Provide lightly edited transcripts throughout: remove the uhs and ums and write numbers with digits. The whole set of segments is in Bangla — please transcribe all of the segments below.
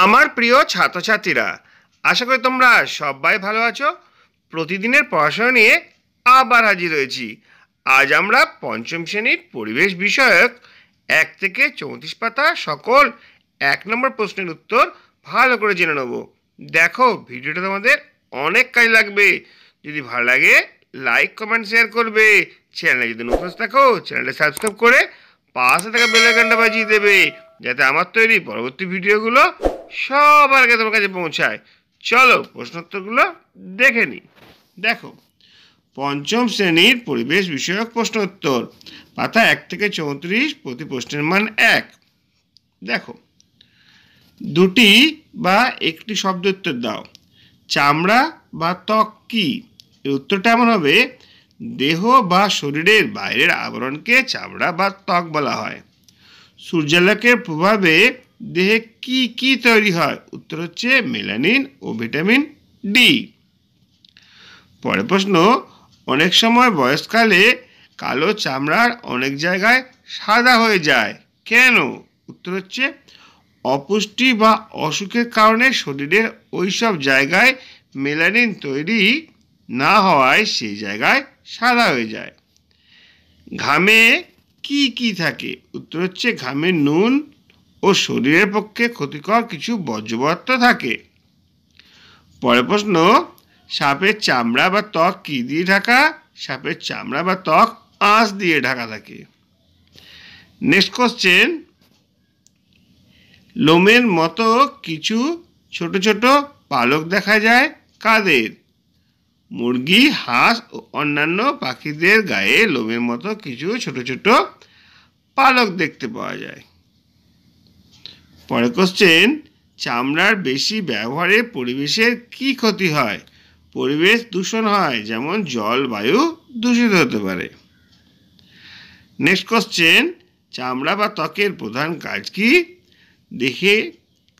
আমার প্রিয় ছাত্রছাত্রীরা, আশা করি তোমরা সবাই ভালো আছো। প্রতিদিনের পড়াশোনা নিয়ে আবার হাজির হয়েছি। আজ আমরা পঞ্চম শ্রেণীর পরিবেশ বিষয়ক 1 থেকে 34 পাতা সকল 1 নম্বর প্রশ্নের উত্তর ভালো করে জেনে নেব। দেখো, ভিডিওটা তোমাদের অনেক কাজে লাগবে। যদি ভালো লাগে লাইক কমেন্ট শেয়ার করবে। চ্যানেলে যদি নতুন থাকো চ্যানেলটা সাবস্ক্রাইব করে পাশে থাকা বেল আইকনটা বাজিয়ে দেবে, যাতে আমার তৈরি পরবর্তী ভিডিওগুলো সবার আগে তোমার কাছে পৌঁছায়। চলো প্রশ্নোত্তরগুলো দেখে নিই। দেখো, পঞ্চম শ্রেণীর পরিবেশ বিষয়ক প্রশ্ন উত্তর, পাতা 1 থেকে 34, প্রতি প্রশ্নের মান 1। দেখো, দুটি বা একটি শব্দ উত্তর দাও। চামড়া বা ত্বক কি? এর উত্তরটা এমন হবে, দেহ বা শরীরের বাইরের আবরণকে চামড়া বা ত্বক বলা হয়। সূর্যালোকের প্রভাবে দেহে কি কি তৈরি হয়? উত্তর হচ্ছে মেলানিন ও ভিটামিন ডি। পরের প্রশ্ন, অনেক সময় বয়সকালে কালো চামড়ার অনেক জায়গায় সাদা হয়ে যায়, কেন? উত্তর হচ্ছে অপুষ্টি বা অসুখের কারণে শরীরের ওই সব জায়গায় মেলানিন তৈরি না হওয়ায় সেই জায়গায় সাদা হয়ে যায়। ঘামে কি কি থাকে? উত্তর হচ্ছে ঘামে নুন ও শরীরের পক্ষে ক্ষতিকর কিছু বর্জ্য পদার্থ থাকে। পরের প্রশ্ন, সাপের চামড়া বা ত্বক কি দিয়ে ঢাকা? সাপের চামড়া বা ত্বক আঁশ দিয়ে ঢাকা থাকে। নেক্সট কোশ্চেন, লোমের মতো কিছু ছোট ছোট পালক দেখা যায় কাদের? মুরগি, হাঁস ও অন্যান্য পাখিদের গায়ে লোমের মতো কিছু ছোট ছোট পালক দেখতে পাওয়া যায়। পরের কোশ্চেন, চামড়ার বেশি ব্যবহারে পরিবেশের কি ক্ষতি হয়? পরিবেশ দূষণ হয়, যেমন জল বায়ু দূষিত হতে পারে। নেক্সট কোশ্চেন, চামড়া বা ত্বকের প্রধান কাজ কি?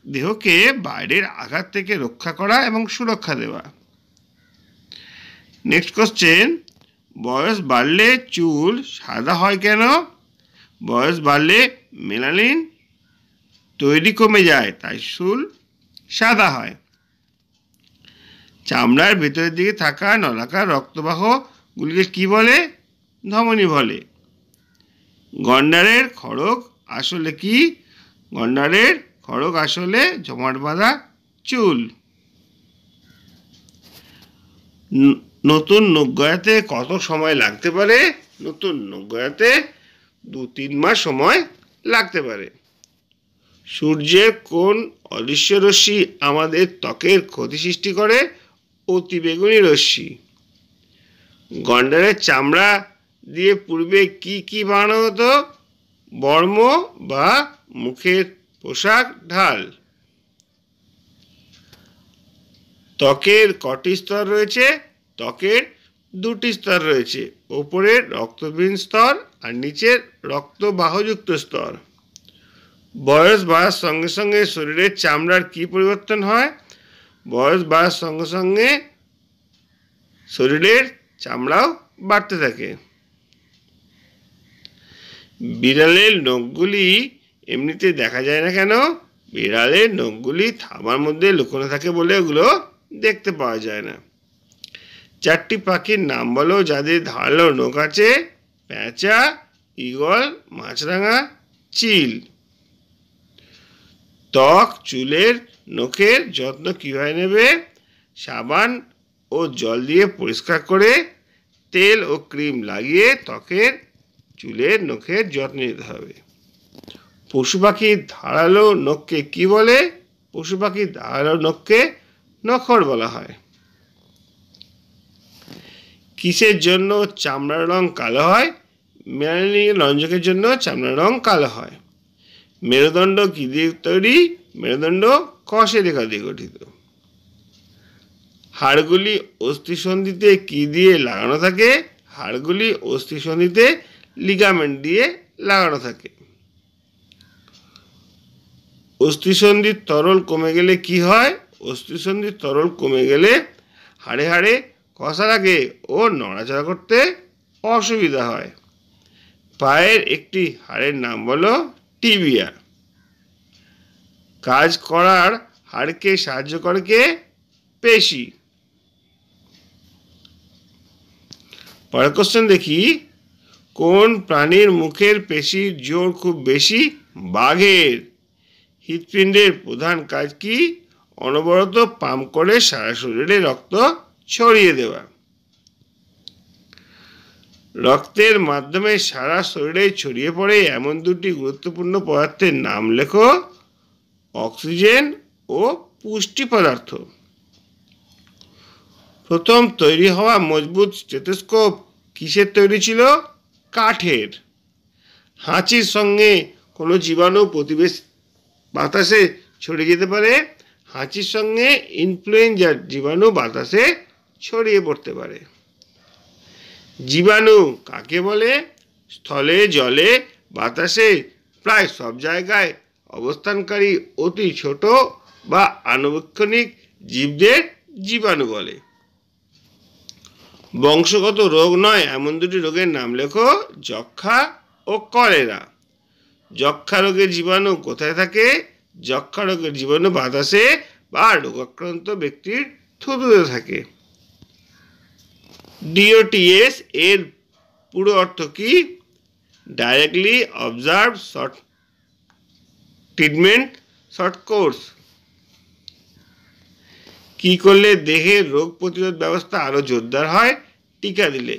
দেহকে বাইরের আঘাত থেকে রক্ষা করা এবং সুরক্ষা দেওয়া। নেক্সট কোশ্চেন, বয়স বাড়লে চুল সাদা হয় কেন? বয়স বাড়লে মেলানিন তৈরি কমে যায়, তাই চুল সাদা হয়। চামড়ার ভেতরের দিকে থাকা নলাকার রক্তবাহ গুলিকে কি বলে? ধমনী বলে। গন্ডারের খড়গ আসলে কি? গন্ডারের খড়গ আসলে জমাট বাঁধা চুল। নতুন নখ গজাতে কত সময় লাগতে পারে? নতুন নখ গজাতে 2-3 মাস সময় লাগতে পারে। সূর্যের কোন অদৃশ্য রশ্মি আমাদের ত্বকের ক্ষতি সৃষ্টি করে? অতিবেগুনি রশ্মি। গন্ডারের চামড়া দিয়ে পূর্বে কি কি বানানো হতো? বর্ম বা মুখের পোশাক, ঢাল। ত্বকের কটি স্তর রয়েছে? ত্বকের 2টি স্তর রয়েছে, ওপরের রক্তবিহীন স্তর আর নিচের রক্তবাহযুক্ত স্তর। বয়স বাড়ার সঙ্গে সঙ্গে শরীরের চামড়ার কি পরিবর্তন হয়? বয়স বাড়ার সঙ্গে সঙ্গে শরীরের চামড়াও বাড়তে থাকে। বিড়ালের নখগুলি এমনিতে দেখা যায় না কেন? বিড়ালের নখগুলি থাবার মধ্যে লুকোনো থাকে বলে ওগুলো দেখতে পাওয়া যায় না। 4টি পাখির নাম বলো যাদের ধারালো নখ আছে? পেঁচা, ঈগল, মাছরাঙা, চিল। ত্বক, চুলের, নখের যত্ন কিভাবে নেবে? সাবান ও জল দিয়ে পরিষ্কার করে তেল ও ক্রিম লাগিয়ে ত্বকের, চুলের, নখের যত্ন নিতে হবে। পশু পাখির ধারালো নখকে কি বলে? পশু পাখির ধারালো নখকে নখর বলা হয়। কিসের জন্য চামড়ার রং কালো হয়? মেলানিন রঞ্জকের জন্য চামড়ার রং কালো হয়। মেরুদণ্ড কি দিয়ে তৈরি? মেরুদণ্ড কষে রেখা দিয়ে গঠিত। হাড়গুলি অস্থিসন্ধিতে কি দিয়ে লাগানো থাকে? হাড়গুলি অস্থিসন্ধিতে লিগামেন্ট দিয়ে লাগানো থাকে। অস্থিসন্ধির তরল কমে গেলে কি হয়? অস্থিসন্ধির তরল কমে গেলে হাড়ে হাড়ে কষা লাগে ও নড়াচড়া করতে অসুবিধা হয়। পায়ের একটি হাড়ের নাম বলো? টিবিয়া। কাজ করার হাড়কে সাহায্য করে কে? পেশি। পরের কোশ্চেন দেখি, কোন প্রাণীর মুখের পেশির জোর খুব বেশি? বাঘের। হৃৎপিণ্ডের প্রধান কাজ কি? অনবরত পাম্প করে সারা শরীরে রক্ত ছড়িয়ে দেওয়া। রক্তের মাধ্যমে সারা শরীরে ছড়িয়ে পড়ে এমন দুটি গুরুত্বপূর্ণ পদার্থের নাম লেখো। অক্সিজেন ও পুষ্টি পদার্থ। প্রথম তৈরি হওয়া মজবুত স্টেথোস্কোপ কিসের তৈরি ছিল? কাঠের। হাঁচির সঙ্গে কোনো জীবাণু প্রতিবেশ বাতাসে ছড়িয়ে যেতে পারে। হাঁচির সঙ্গে ইনফ্লুয়েঞ্জার জীবাণু বাতাসে ছড়িয়ে পড়তে পারে। জীবাণু কাকে বলে? স্থলে, জলে, বাতাসে প্রায় সব জায়গায় অবস্থানকারী অতি ছোট বা আনুবীক্ষণিক জীবদের জীবাণু বলে। বংশগত রোগ নয় এমন দুটি রোগের নাম লেখো। যক্ষ্মা ও কলেরা। যক্ষ্মা রোগের জীবাণু কোথায় থাকে? যক্ষ্মা রোগের জীবাণু বাতাসে বা রোগাক্রান্ত ব্যক্তির থুতুতে থাকে। ডিওটিএস এর পুরো অর্থ কি? Directly observe short treatment short course. কি করলে দেহের রোগ প্রতিরোধ ব্যবস্থা আরো জোরদার হয়? টিকা দিলে।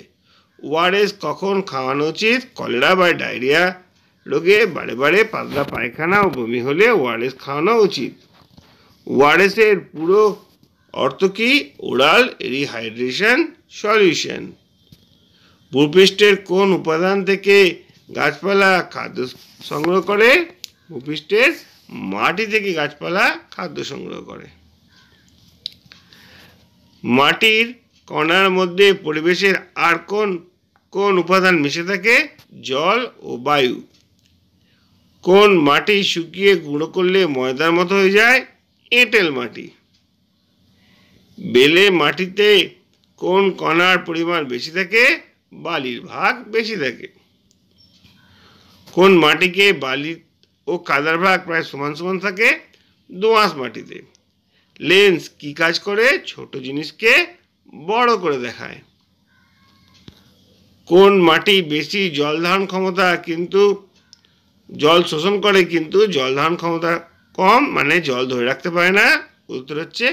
ওআরএস কখন খাওয়ানো উচিত? কলেরা বা ডায়রিয়া রোগে বারে বারে পাতলা পায়খানা ও বমি হলে ওআরএস খাওয়ানো উচিত। ওআরএস এর পুরো অর্থ কি? Oral rehydration solution. ভূপৃষ্ঠের কোন উপাদান থেকে গাছপালা খাদ্য সংগ্রহ করে? ভূপৃষ্ঠের মাটি থেকে গাছপালা খাদ্য সংগ্রহ করে। মাটির কণার মধ্যে পরিবেশের আর কোন কোন উপাদান মিশে থাকে? জল ও বায়ু। কোন মাটি শুকিয়ে গুঁড়ো করলে ময়দার মতো হয়ে যায়? এঁটেল মাটি। বেলে মাটিতে কোন কণার পরিমাণ বেশি থাকে? বালির ভাগ বেশি থাকে। কোন মাটিকে বালি ও কাদার ভাগ প্রায় সমান সমান থাকে? দোআঁশ মাটিতে। লেন্স কি কাজ করে? ছোট জিনিসকে বড় করে দেখায়। কোন মাটি বেশি জল ধারণ ক্ষমতা কিন্তু জল শোষণ করে কিন্তু জল ধারণ ক্ষমতা কম, মানে জল ধরে রাখতে পারে না? উত্তর হচ্ছে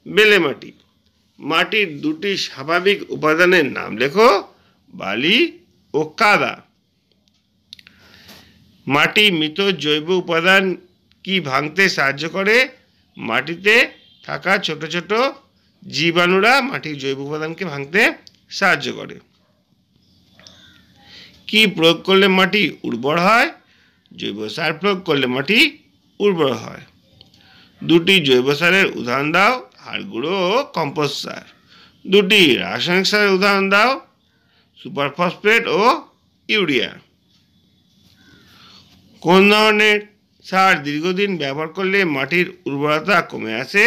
বেলে মাটি। মাটির দুটি স্বাভাবিক উপাদানের নাম লেখো। বালি ও কাদা। মাটি মৃত জৈব উপাদান কি ভাঙতে সাহায্য করে? মাটিতে থাকা ছোট ছোট জীবাণুরা মাটির জৈব উপাদানকে ভাঙতে সাহায্য করে। কি প্রয়োগ করলে মাটি উর্বর হয়? জৈব সার প্রয়োগ করলে মাটি উর্বর হয়। দুটি জৈব সারের উদাহরণ দাও। হাড় গুঁড়ো ও কম্পোস্ট সার। দুটি রাসায়নিক সারের উদাহরণ দাও। সুপার ফসফেট ও ইউরিয়া। কোন ধরনের সার দীর্ঘদিন ব্যবহার করলে মাটির উর্বরতা কমে আসে?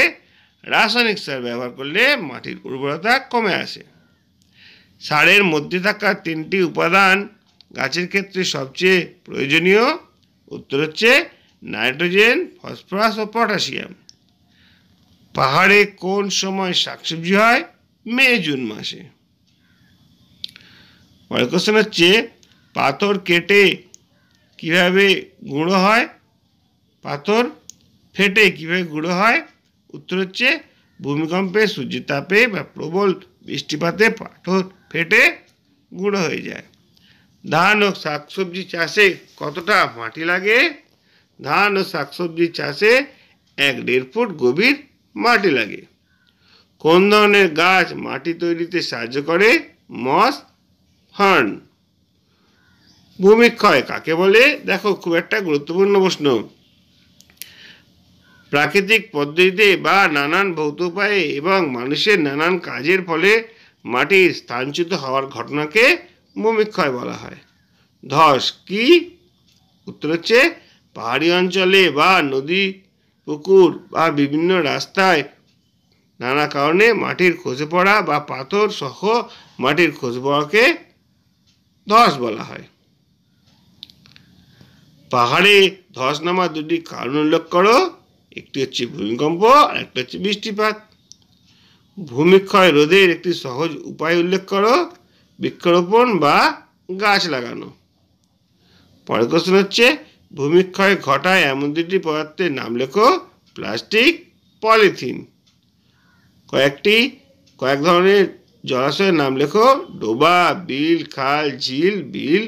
রাসায়নিক সার ব্যবহার করলে মাটির উর্বরতা কমে আসে। সারের মধ্যে থাকা তিনটি উপাদান গাছের ক্ষেত্রে সবচেয়ে প্রয়োজনীয়। উত্তর হচ্ছে নাইট্রোজেন, ফসফরাস ও পটাশিয়াম। পাহাড়ে কোন সময় শাকসবজি হয়? মে জুন মাসে। পরের কোশ্চেন হচ্ছে, পাথর কেটে কিভাবে গুঁড়ো হয়? পাথর ফেটে কিভাবে গুঁড়ো হয়? উত্তর হচ্ছে ভূমিকম্পে, সূর্যের তাপে বা প্রবল বৃষ্টিপাতে পাথর ফেটে গুঁড়ো হয়ে যায়। ধান ও শাকসবজি চাষে কতটা মাটি লাগে? ধান ও শাকসবজি চাষে 1-1.5 ফুট গভীর মাটি লাগে। কোন ধরনের গাছ মাটি তৈরিতে সাহায্য করে? মস, ফার্ন। ভূমিক্ষয় কাকে বলে? দেখো, খুব একটা গুরুত্বপূর্ণ প্রশ্ন। প্রাকৃতিক পদ্ধতিতে বা নানান ভৌত উপায়ে এবং মানুষের নানান কাজের ফলে মাটির স্থানচ্যুত হওয়ার ঘটনাকে ভূমিক্ষয় বলা হয়। ধস কি? উত্তর হচ্ছে পাহাড়ি অঞ্চলে বা নদী, পুকুর বা বিভিন্ন রাস্তায় নানা কারণে মাটির খসে পড়া বা পাথর সহ মাটির খসে পড়াকে ধস বলা হয়। পাহাড়ে ধস নামার দুটি কারণ উল্লেখ করো। একটি হচ্ছে ভূমিকম্প আর একটা হচ্ছে বৃষ্টিপাত। ভূমিক্ষয় রোধের একটি সহজ উপায় উল্লেখ করো। বৃক্ষরোপণ বা গাছ লাগানো। পরের কোশ্চেন হচ্ছে ভূমিক্ষয় ঘটায় এমন দুটি পদার্থের নাম লেখো। Plastic, polythene. কয়েক ধরনের জলাশয়ের নাম লেখো। ডোবা, বিল, খাল, ঝিল, বিল,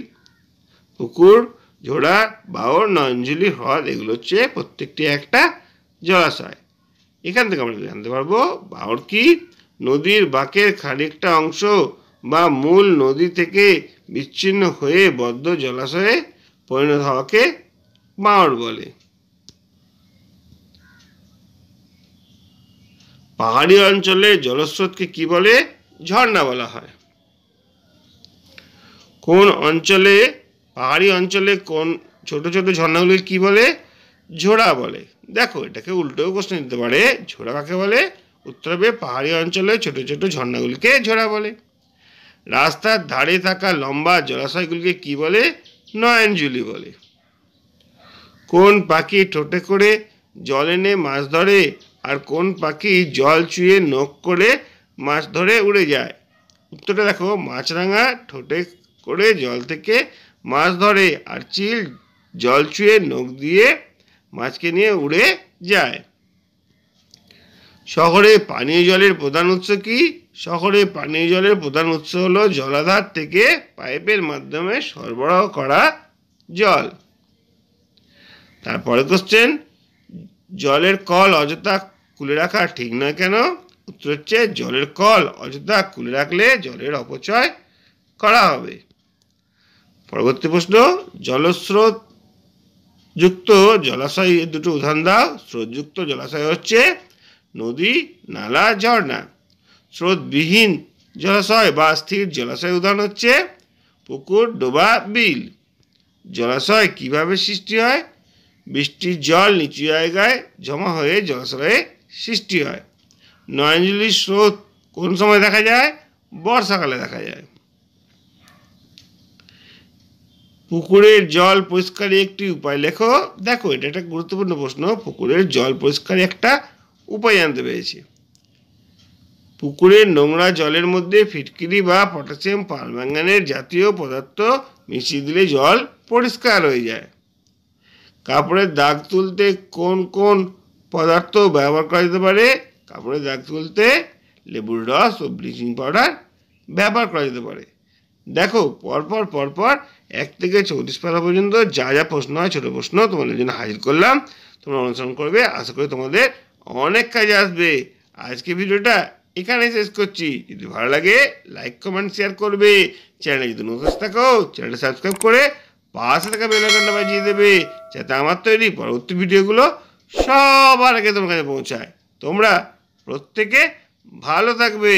পুকুর, ঝোড়া, বাওর, নয়নঝুলি, হ্রদ, এগুলো হচ্ছে প্রত্যেকটি একটা জলাশয়। এখান থেকে আমরা জানতে পারবো বাওর কি। নদীর বাঁকের খানিকটা অংশ বা মূল নদী থেকে বিচ্ছিন্ন হয়ে বদ্ধ জলাশয়ে পরিণত হওয়াকে বাওর বলে। পাহাড়ি অঞ্চলে জলস্রোতকে কি বলে? ঝর্ণা বলা হয়। পাহাড়ি অঞ্চলে কোন ছোট ছোট ঝর্ণাগুলির কি বলে? ঝোড়া বলে। দেখো, এটাকে উল্টেও প্রশ্ন দিতে পারে। ঝোড়া কাকে বলে? উত্তর হবে পাহাড়ি অঞ্চলে ছোট ছোট ঝর্ণাগুলিকে ঝোড়া বলে। রাস্তার ধারে থাকা লম্বা জলাশয়গুলিকে কি বলে? নয়নঝুলি বলে। কোন পাখি ঠোঁটে করে জল এনে মাছ ধরে আর কোন পাখি জল চুইয়ে নখ করে মাছ ধরে উড়ে যায়? উত্তরটা দেখো, মাছরাঙা ঠোঁটে করে জল থেকে মাছ ধরে আর চিল জল চুইয়ে নখ দিয়ে মাছকে নিয়ে উড়ে যায়। শহরে পানীয় জলের প্রধান উৎস কি? শহরে পানীয় জলের প্রধান উৎস হলো জলাধার থেকে পাইপের মাধ্যমে সরবরাহ করা জল। তারপরে কোশ্চেন, জলের কল অযথা খুলে রাখা ঠিক নয় কেন? উত্তর হচ্ছে জলের কল অযথা খুলে রাখলে জলের অপচয় করা হবে। পরবর্তী প্রশ্ন, জলস্রোত যুক্ত জলাশয় দুটো উদাহরণ দাও। স্রোতযুক্ত জলাশয় হচ্ছে নদী, নালা, ঝর্ণা। স্রোতবিহীন জলাশয় বা স্থির জলাশয় উদাহরণ হচ্ছে পুকুর, ডোবা, বিল। জলাশয় কিভাবে সৃষ্টি হয়? বৃষ্টির জল নিচু জায়গায় জমা হয়ে জলাশয়ে সৃষ্টি হয়। নয়নঝুলির স্রোত কোন সময় দেখা যায়? বর্ষাকালে দেখা যায়। পুকুরের জল পরিষ্কারের একটি উপায় লেখো। দেখো, এটা একটা গুরুত্বপূর্ণ প্রশ্ন। পুকুরের জল পরিষ্কারের একটা উপায় জানতে পেরেছি। পুকুরের নোংরা জলের মধ্যে ফিটকিরি বা পটাশিয়াম পারম্যাঙ্গানেট জাতীয় পদার্থ মিশিয়ে দিলে জল পরিষ্কার হয়ে যায়। কাপড়ের দাগ তুলতে কোন কোন পদার্থ ব্যবহার করা যেতে পারে? কাপড়ের দাগ তুলতে লেবুর রস ও ব্লিচিং পাউডার ব্যবহার করা যেতে পারে। দেখো, পরপর 1 থেকে 34 পারা পর্যন্ত যা যা প্রশ্ন হয়, ছোট প্রশ্ন তোমাদের জন্য হাজির করলাম। তোমরা অনুসরণ করবে, আশা করি তোমাদের অনেক কাজে আসবে। আজকে ভিডিওটা এখানে শেষ করছি। যদি ভালো লাগে লাইক, কমেন্ট, শেয়ার করবে। চ্যানেলে যদি নতুন থাকো চ্যানেলটা সাবস্ক্রাইব করে পাশে থাকা বেল আইকনটা বাজিয়ে দেবে, যাতে আমার তৈরি পরবর্তী ভিডিওগুলো সবার আগে তোমার কাছে পৌঁছায়। তোমরা প্রত্যেকে ভালো থাকবে।